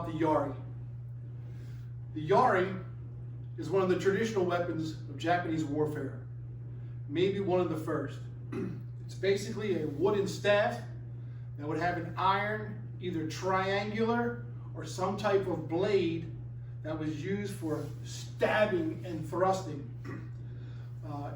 about the Yari. The Yari is one of the traditional weapons of Japanese warfare, maybe one of the first. It's basically a wooden staff that would have an iron, either triangular or some type of blade that was used for stabbing and thrusting.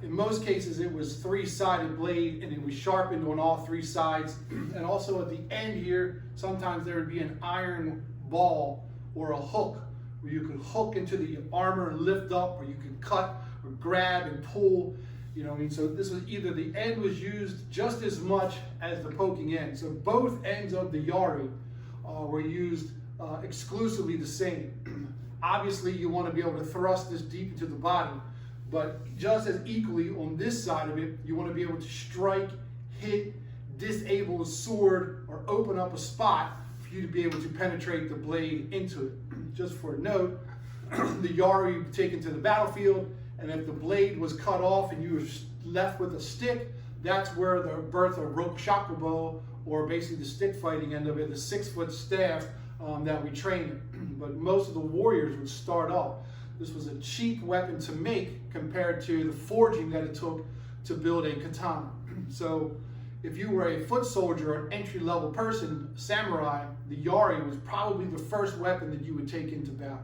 In most cases, it was three-sided blade, and it was sharpened on all three sides. And also at the end here, sometimes there would be an iron ball or a hook where you could hook into the armor and lift up, or you could cut or grab and pull. You know what I mean? So this was either the end was used just as much as the poking end. So both ends of the Yari were used exclusively the same. Obviously, you want to be able to thrust this deep into the body, but just as equally on this side of it, you want to be able to strike, hit, disable a sword, or open up a spot for you to be able to penetrate the blade into it. Just for a note, the Yari would be taken to the battlefield, and if the blade was cut off and you were left with a stick, that's where the birth of rokushakubo, or basically the stick fighting end of it, the 6-foot staff that we train in. But most of the warriors would start off. This was a cheap weapon to make compared to the forging that it took to build a katana. So if you were a foot soldier or an entry-level person, samurai, the Yari was probably the first weapon that you would take into battle.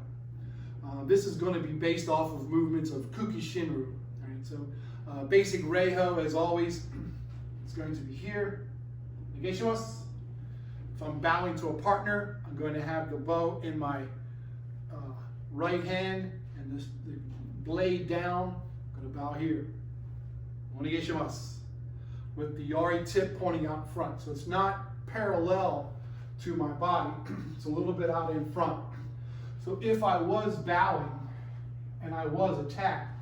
This is going to be based off of movements of Kuki Shinru. Right? So basic Reiho, as always, is going to be here. Negeshimasu. If I'm bowing to a partner, I'm going to have the bow in my right hand and the blade down. I'm going to bow here. Onegaishimasu. With the Yari tip pointing out front. So it's not parallel to my body. It's a little bit out in front. So if I was bowing and I was attacked,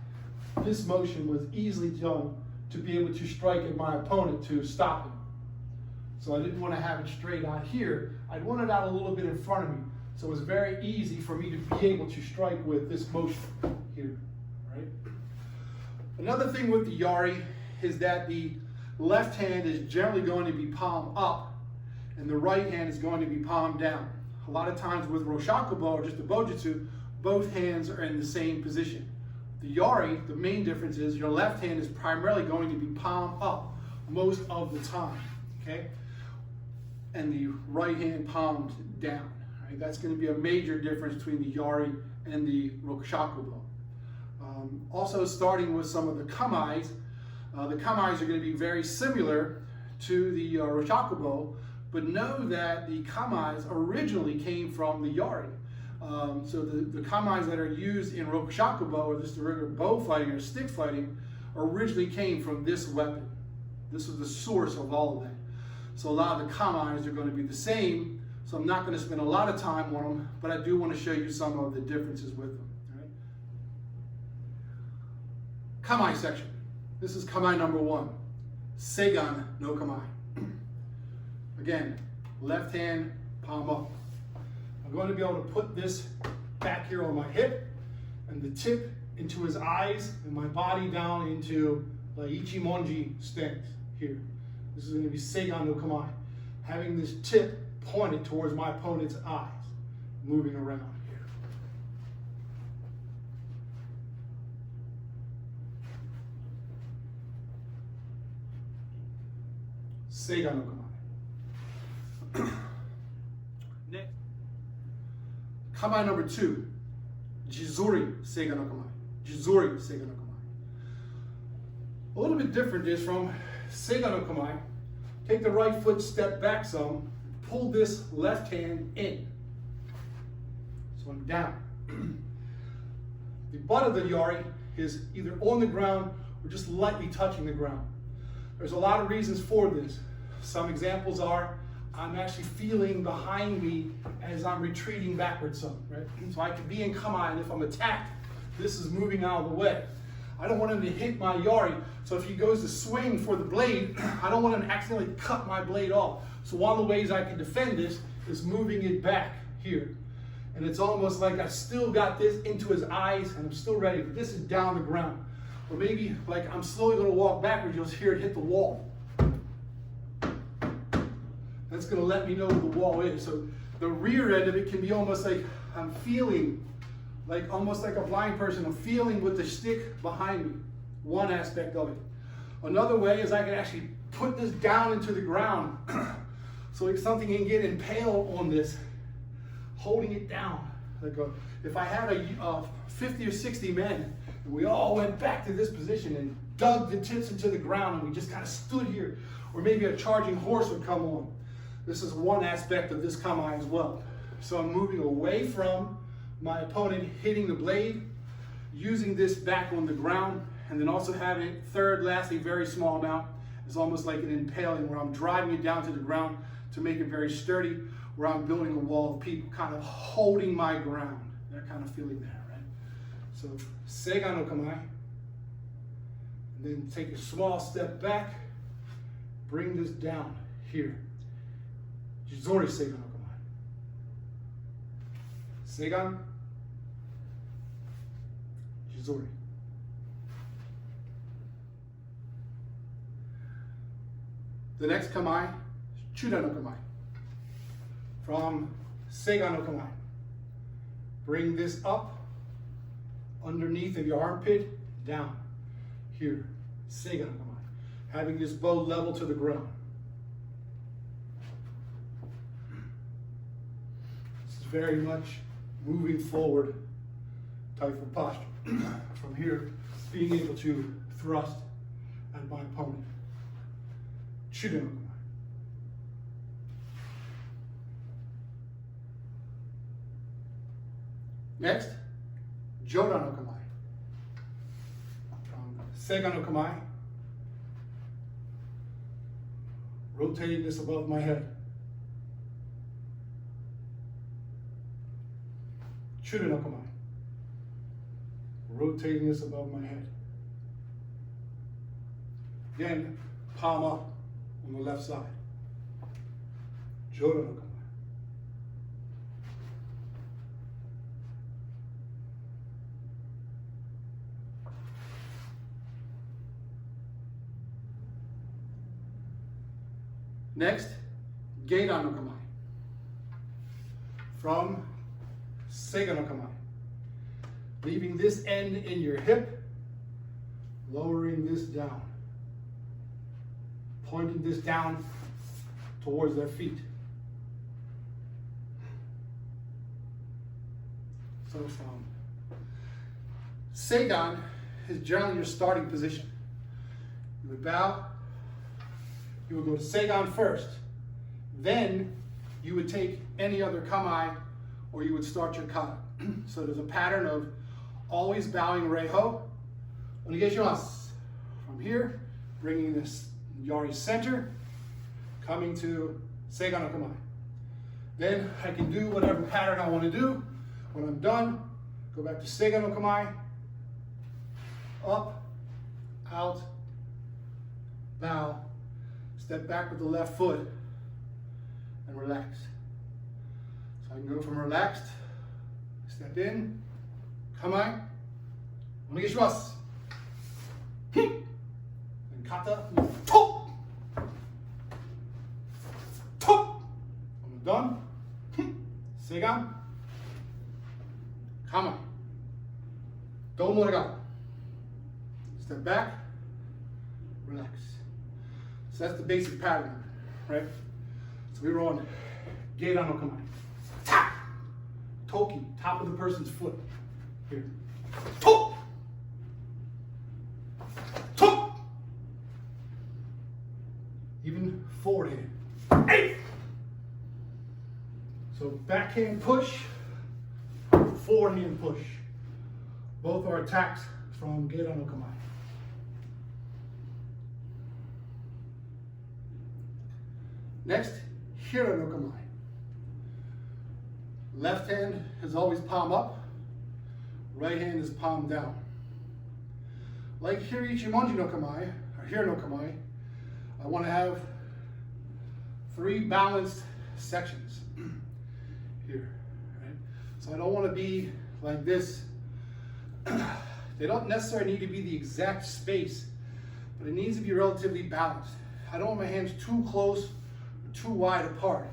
this motion was easily done to be able to strike at my opponent to stop him. So I didn't want to have it straight out here. I'd want it out a little bit in front of me. So it was very easy for me to be able to strike with this motion here, right? Another thing with the Yari is that the left hand is generally going to be palm up and the right hand is going to be palm down. A lot of times with Roshakubo or just the Bojutsu, both hands are in the same position. The Yari, the main difference is your left hand is primarily going to be palm up most of the time, okay? And the right hand palmed down. Right? That's going to be a major difference between the Yari and the Rokushakubo. Also, starting with some of the kamaes are going to be very similar to the Roshakubo, but know that the kamaes originally came from the Yari. So the kamaes that are used in Rokushakubo, or just the regular bow fighting or stick fighting, originally came from this weapon. This is the source of all of that. So a lot of the kamaes are going to be the same, so I'm not going to spend a lot of time on them, but I do want to show you some of the differences with them. All right? Kamae section. This is kamae number 1. Seigan no kamae. Again, left hand, palm up. I'm going to be able to put this back here on my hip, and the tip into his eyes, and my body down into the Ichimonji stance here. This is going to be Seigan no kamae. Having this tip pointed towards my opponent's eyes, moving around here. Seigan no kamae. Next. Kamae number 2. Jizuri Seigan no kamae. Jizuri Seigan no kamae. A little bit different is from Seigan no kamae. Take the right foot, step back some, pull this left hand in. So I'm down. The butt of the Yari is either on the ground or just lightly touching the ground. There's a lot of reasons for this. Some examples are I'm actually feeling behind me as I'm retreating backwards some, right? So I could be in kamae, and if I'm attacked, this is moving out of the way. I don't want him to hit my Yari, so if he goes to swing for the blade, I don't want him to accidentally cut my blade off. So one of the ways I can defend this is moving it back here. And it's almost like I still got this into his eyes and I'm still ready, but this is down the ground. Or maybe like I'm slowly gonna walk backwards, you'll hear it hit the wall. That's gonna let me know where the wall is. So The rear end of it can be almost like I'm feeling, like almost like a blind person. I'm feeling with the stick behind me. One aspect of it. Another way is I can actually put this down into the ground so if something can get impaled on this, holding it down. Like if I had a 50 or 60 men and we all went back to this position and dug the tips into the ground and we just kind of stood here, or maybe a charging horse would come on. This is one aspect of this kamae as well. So I'm moving away from my opponent hitting the blade, using this back on the ground, and then also having it, third, lastly, very small amount, is almost like an impaling where I'm driving it down to the ground to make it very sturdy, where I'm building a wall of people kind of holding my ground. That kind of feeling there, right? So, Seigan no kamae. And then take a small step back, bring this down here. Jizori Seigan no kamae. Seigan, Jizori. The next kamae is Chuda no kamae. From Seigan no kamae. Bring this up underneath of your armpit, down. Here, Seigan no kamae. Having this bow level to the ground. This is very much moving forward type of posture. From here, being able to thrust at my opponent. Chuda no kamae. Next, Joda no kamae. From Seigan no kamae. Rotating this above my head. Chuda no kamae. Rotating this above my head. Again, palm up on the left side. Joda no kamae. Next, Geida no kamae. From Seigan no kamae. Leaving this end in your hip, lowering this down. Pointing this down towards their feet. So from Seigan is generally your starting position. You would bow, you would go to Seigan first. Then you would take any other kamae or you would start your kata. So there's a pattern of always bowing reiho. Onegaishimasu. From here, bringing this Yari center, coming to Seigan no kamae. Then I can do whatever pattern I want to do. When I'm done, go back to Seigan no kamae. Up, out, bow, step back with the left foot, and relax. So I can go from relaxed, step in, kamae, onegaishimasu. And kata, to, to. When I'm done, Seigan, kamae, domo regato. Step back, relax. So that's the basic pattern, right? So we were on Geida no kamae. Tap! Toki, top of the person's foot. Here. To! To! Even forward hand. Hey! So backhand push, forward hand push. Both are attacks from Geida no kamae. Next, Hira no kamae. Left hand is always palm up, right hand is palm down. Like Hiriichimonji no kamae, or Hira no kamae, I want to have 3 balanced sections here, right? So I don't want to be like this. They don't necessarily need to be the exact space, but it needs to be relatively balanced. I don't want my hands too close or too wide apart.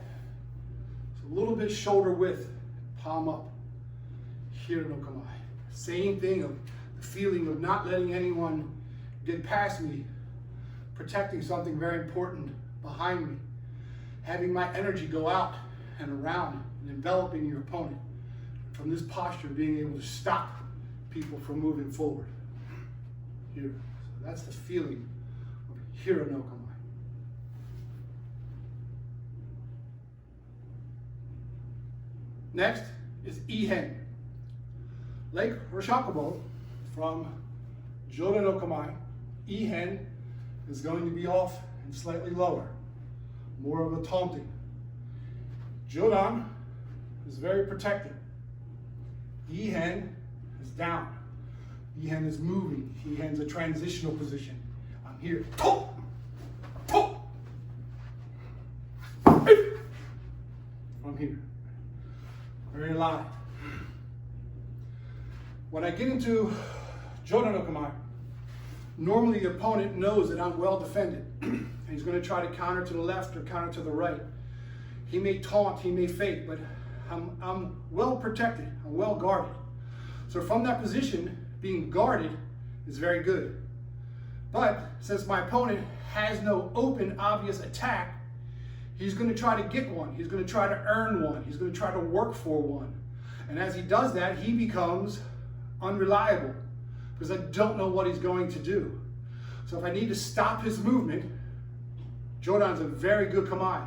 So a little bit shoulder width, palm up. Hiro no kamae. Same thing of the feeling of not letting anyone get past me, protecting something very important behind me, having my energy go out and around and enveloping your opponent. From this posture, being able to stop people from moving forward. Here. So that's the feeling of Hiro no kamae. Next is Ihan. Like Roshakubo, from Jodan no kamae, Ihan is going to be off and slightly lower, more of a taunting. Jodan is very protecting. Ihan is down. Ihan is moving. Ihan's a transitional position. I'm here. I'm here. Very alive. When I get into Jodan no kamae, normally the opponent knows that I'm well defended. And he's going to try to counter to the left or counter to the right. He may taunt, he may fake, but I'm well protected, I'm well guarded. So from that position, being guarded is very good. But since my opponent has no open, obvious attack, he's going to try to get one. He's going to try to earn one. He's going to try to work for one. And as he does that, he becomes unreliable because I don't know what he's going to do. So if I need to stop his movement, Jodan's a very good kamae.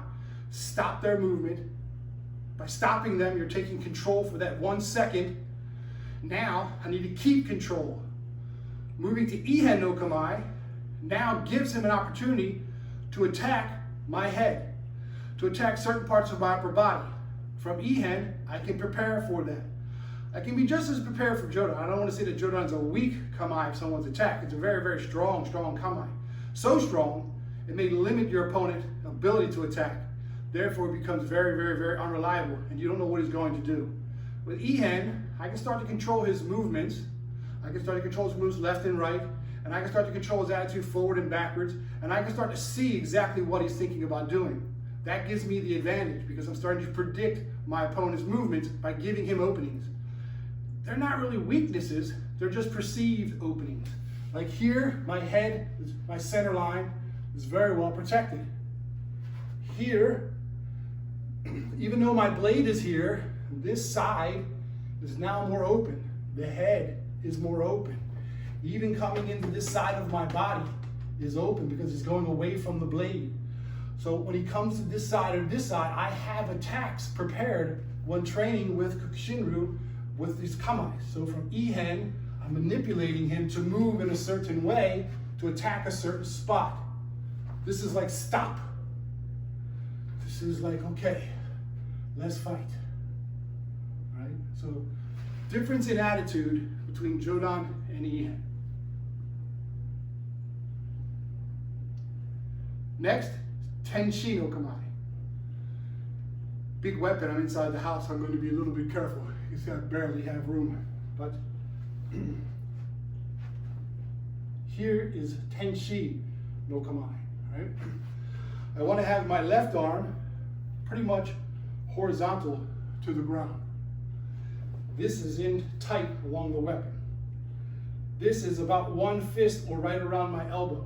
Stop their movement. By stopping them, you're taking control for that 1 second. Now, I need to keep control. Moving to Ihan no kamae now gives him an opportunity to attack my head, to attack certain parts of my upper body. From Ihan, I can prepare for that. I can be just as prepared for Jodan. I don't want to say that Jodan's a weak kamae if someone's attacked. It's a very, very strong kamae. So strong, it may limit your opponent's ability to attack. Therefore, it becomes very, very, very unreliable, and you don't know what he's going to do. With Ihan, I can start to control his movements. I can start to control his moves left and right, and I can start to control his attitude forward and backwards, and I can start to see exactly what he's thinking about doing. That gives me the advantage because I'm starting to predict my opponent's movements by giving him openings. They're not really weaknesses, they're just perceived openings. Like here, my head, my center line is very well protected. Here, even though my blade is here, this side is now more open. The head is more open. Even coming into this side of my body is open because he's going away from the blade. So when he comes to this side or this side, I have attacks prepared when training with Kokushinryu with these kamae. So from Ihan, I'm manipulating him to move in a certain way to attack a certain spot. This is like stop. This is like, okay, let's fight. Right? So difference in attitude between Jodan and Ihan. Next, Tenshi no kamae. Big weapon, I'm inside the house, so I'm going to be a little bit careful. You see I barely have room. But here is Tenshi no kamae. Right? I want to have my left arm pretty much horizontal to the ground. This is in tight along the weapon. This is about one fist or right around my elbow.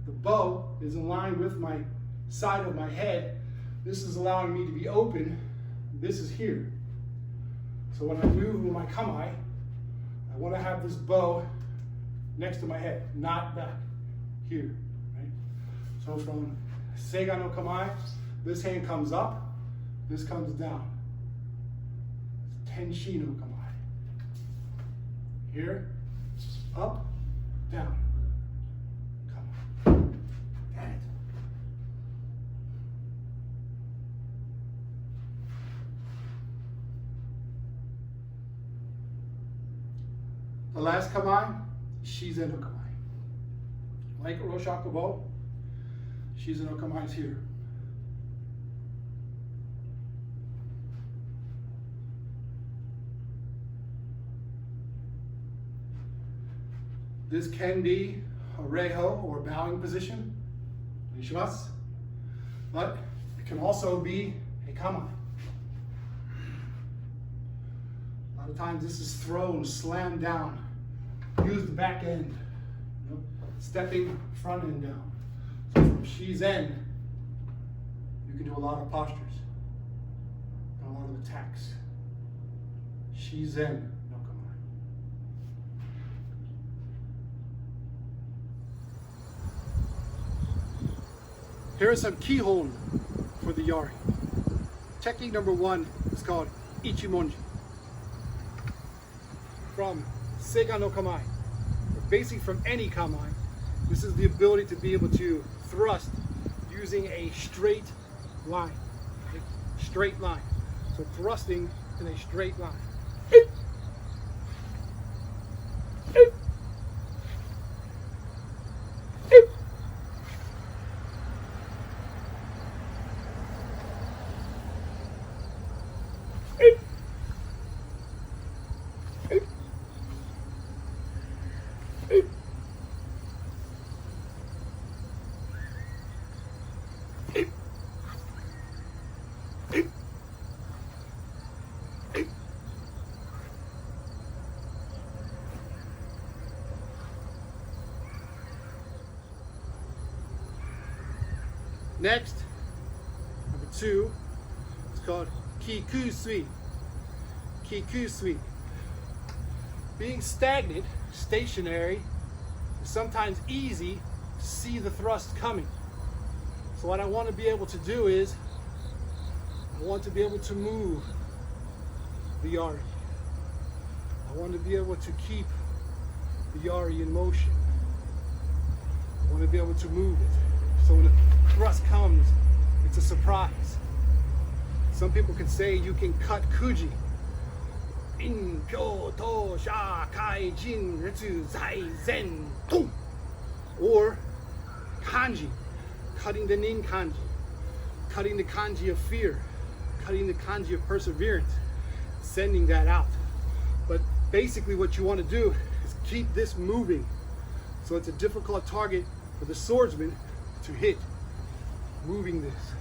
The bow is in line with my side of my head. This is allowing me to be open. This is here. So when I move with my kamae, I want to have this bow next to my head, not back here. Right? So from Seiga no kamae, this hand comes up, this comes down. Tenshi no kamae. Here, up, down. Come. Damn it. The last kamae, Shizen no kamae. Like Roshakubo, Shizen no kamae is here. This can be a reiho or bowing position, but it can also be a kamae. lot of times this is thrown, slammed down. Use the back end. You know, stepping front end down. So from Shizen, you can do a lot of postures, a lot of attacks. Shizen no kamae. Here are some Kihon for the Yari. Technique number 1 is called Ichimonji. From Seiga no kamae, or basically from any kamae, this is the ability to be able to thrust using a straight line. Okay? Straight line. So thrusting in a straight line. Next, number 2, it's called Kikusui. Kikusui. Being stagnant, stationary, is sometimes easy to see the thrust coming. So what I want to be able to do is, I want to be able to move the Yari. I want to be able to keep the Yari in motion. I want to be able to move it. So when the thrust comes, it's a surprise. Some people can say you can cut kuji. In pyo to sha kai jin retsu zai zen tum. Or kanji, cutting the nin kanji, cutting the kanji of fear, cutting the kanji of perseverance, sending that out. But basically what you want to do is keep this moving. So it's a difficult target for the swordsman to hit. Moving this,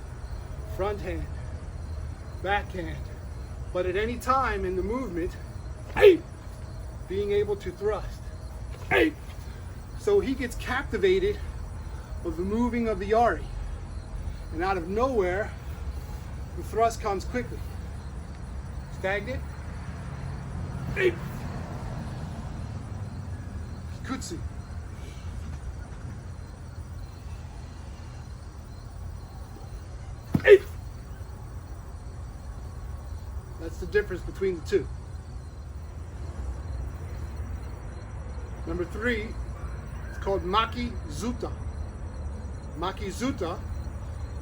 front hand, back hand, but at any time in the movement, being able to thrust. So he gets captivated with the moving of the Yari, and out of nowhere, the thrust comes quickly. Stagnant. Kutsu. That's the difference between the two. Number 3, it's called Maki Zuta. Maki Zuta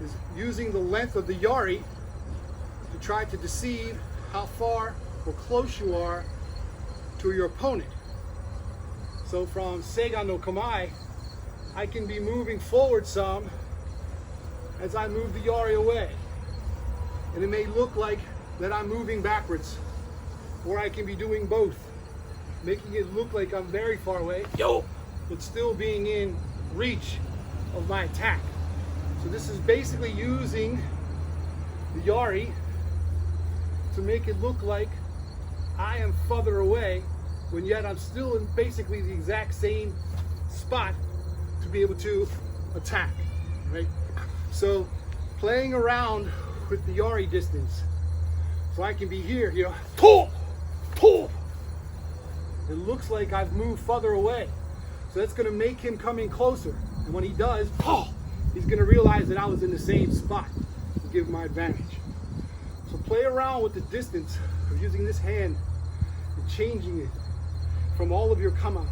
is using the length of the Yari to try to deceive how far or close you are to your opponent. So from Seiga no kamae, I can be moving forward some as I move the Yari away. And it may look like that I'm moving backwards, or I can be doing both, making it look like I'm very far away, but still being in reach of my attack. So this is basically using the Yari to make it look like I am further away, when yet I'm still in basically the exact same spot to be able to attack, right? So playing around with the Yari distance. So I can be here, you know, it looks like I've moved further away. So that's gonna make him come in closer. And when he does, he's gonna realize that I was in the same spot to give my advantage. So play around with the distance of using this hand and changing it from all of your kamaes.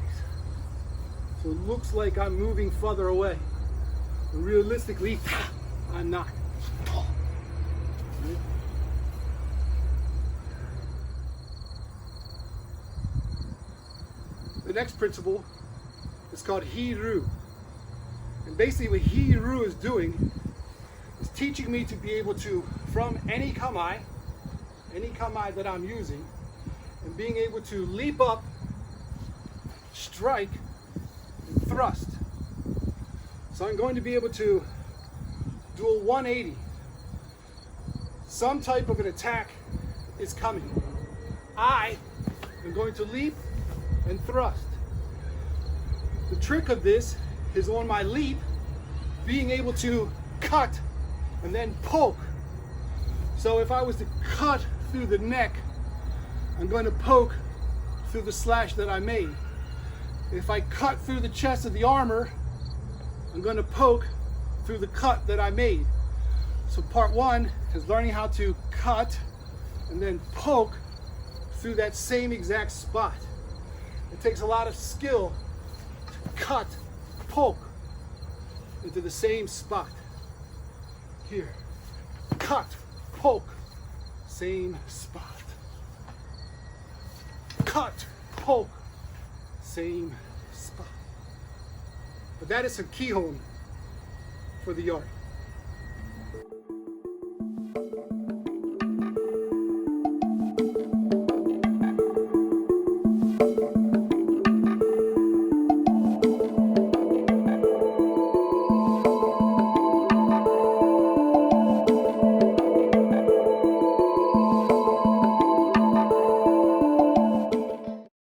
So it looks like I'm moving further away. But realistically, I'm not. The next principle is called Hiru. And basically what Hiru is doing is teaching me to be able to, from any kamae that I'm using, and being able to leap up, strike, and thrust. So I'm going to be able to do a 180. Some type of an attack is coming. I I'm going to leap and thrust. The trick of this is on my leap, being able to cut and then poke. So if I was to cut through the neck, I'm going to poke through the slash that I made. If I cut through the chest of the armor, I'm going to poke through the cut that I made. So part one is learning how to cut and then poke through that same exact spot. It takes a lot of skill to cut, poke into the same spot. Here, cut, poke, same spot. Cut, poke, same spot. But that is a Kihon for the Yari.